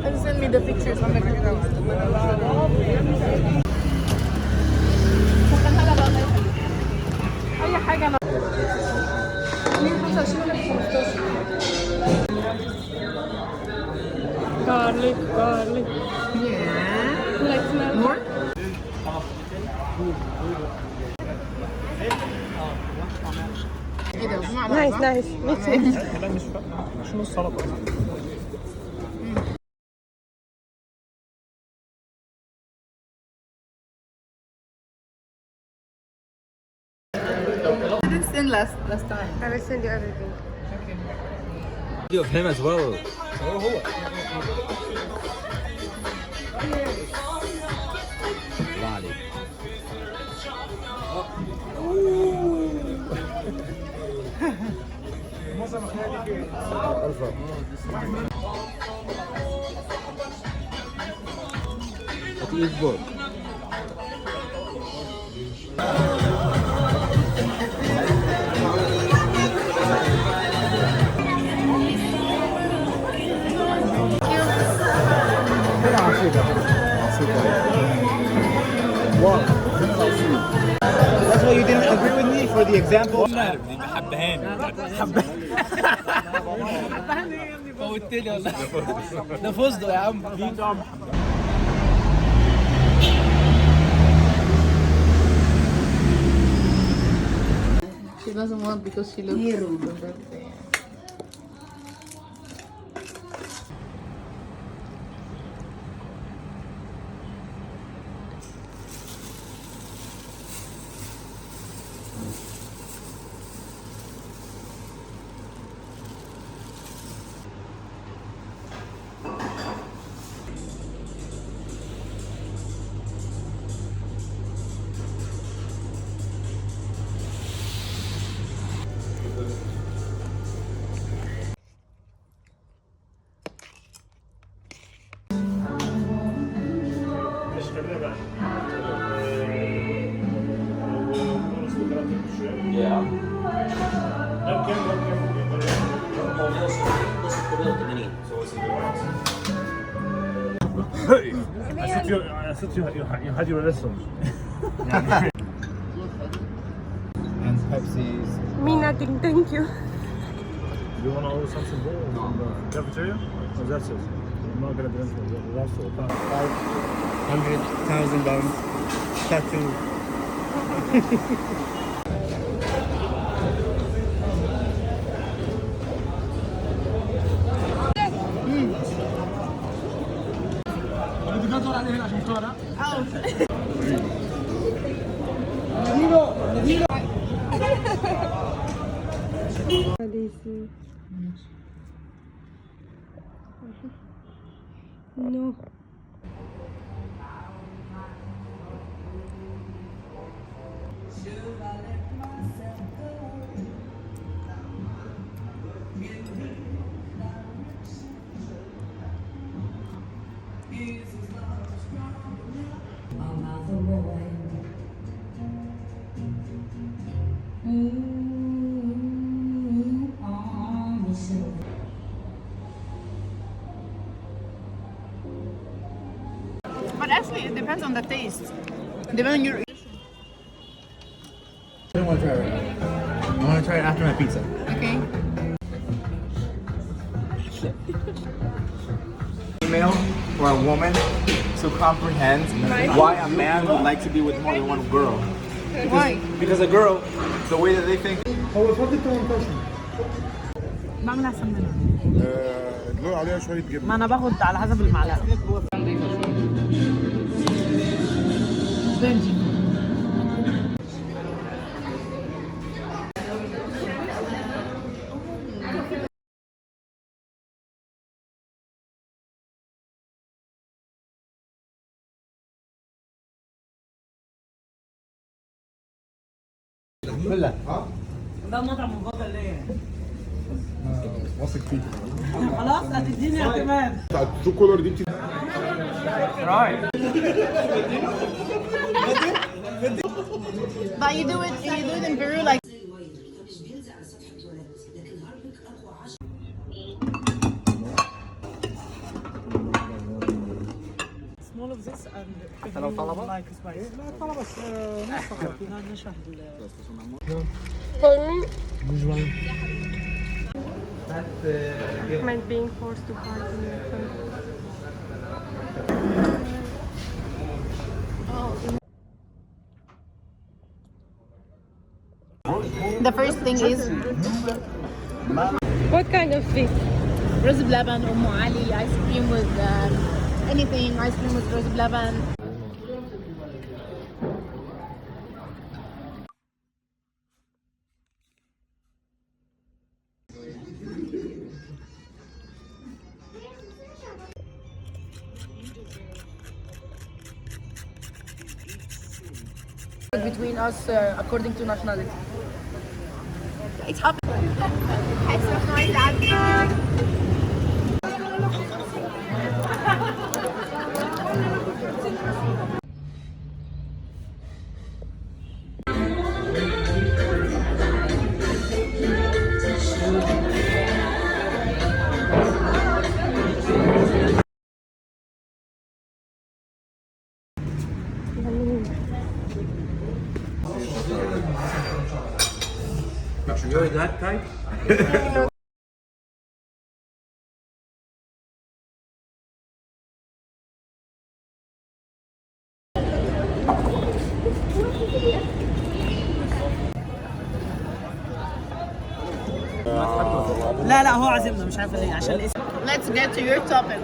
And send me the pictures on the group. أي حاجة أنا 125 ولا 15 garlic yeah like smell more nice makes sense شنو السلطة؟ I didn't send last time. I will send you everything. Okay. Video of him as well. Lolly. What is book? That's why you didn't agree with me for the example. حبهان فوتني والله ده فزده يا عم She doesn't want because she looks I thought you had your lesson. And Pepsi's. me nothing, thank you. You want to order something more from the cafeteria? Or that's it? I'm not going to drink it. That's all. $500,000 tattoo. No. But actually, it depends on the taste. Depending on your. I don't want to try it right now. I want to try it after my pizza. Okay. Female or a woman to comprehend why a man would like to be with more than one girl. Why? Because a girl, the way that they think. بعمل احسن منها. دلوقتي عليها شوية جبنة. ما انا باخد على حسب المعلقه. لا ده المطعم المفضل ليا. واثق فيك. خلاص هتديني اعتماد. بتاعت الترو كولر دي But you do it in Peru like. small of this and if you like spice. لا طلبة نص فقط نشرح For me, meant being forced to party. The first thing is What kind of fish? rose belaban or moali ice cream with anything ice cream with rose belaban. Between us according to nationality. It's happening. You're that type? لا هو عازمنا مش عارف ليه عشان الاسم. Let's get to your topic.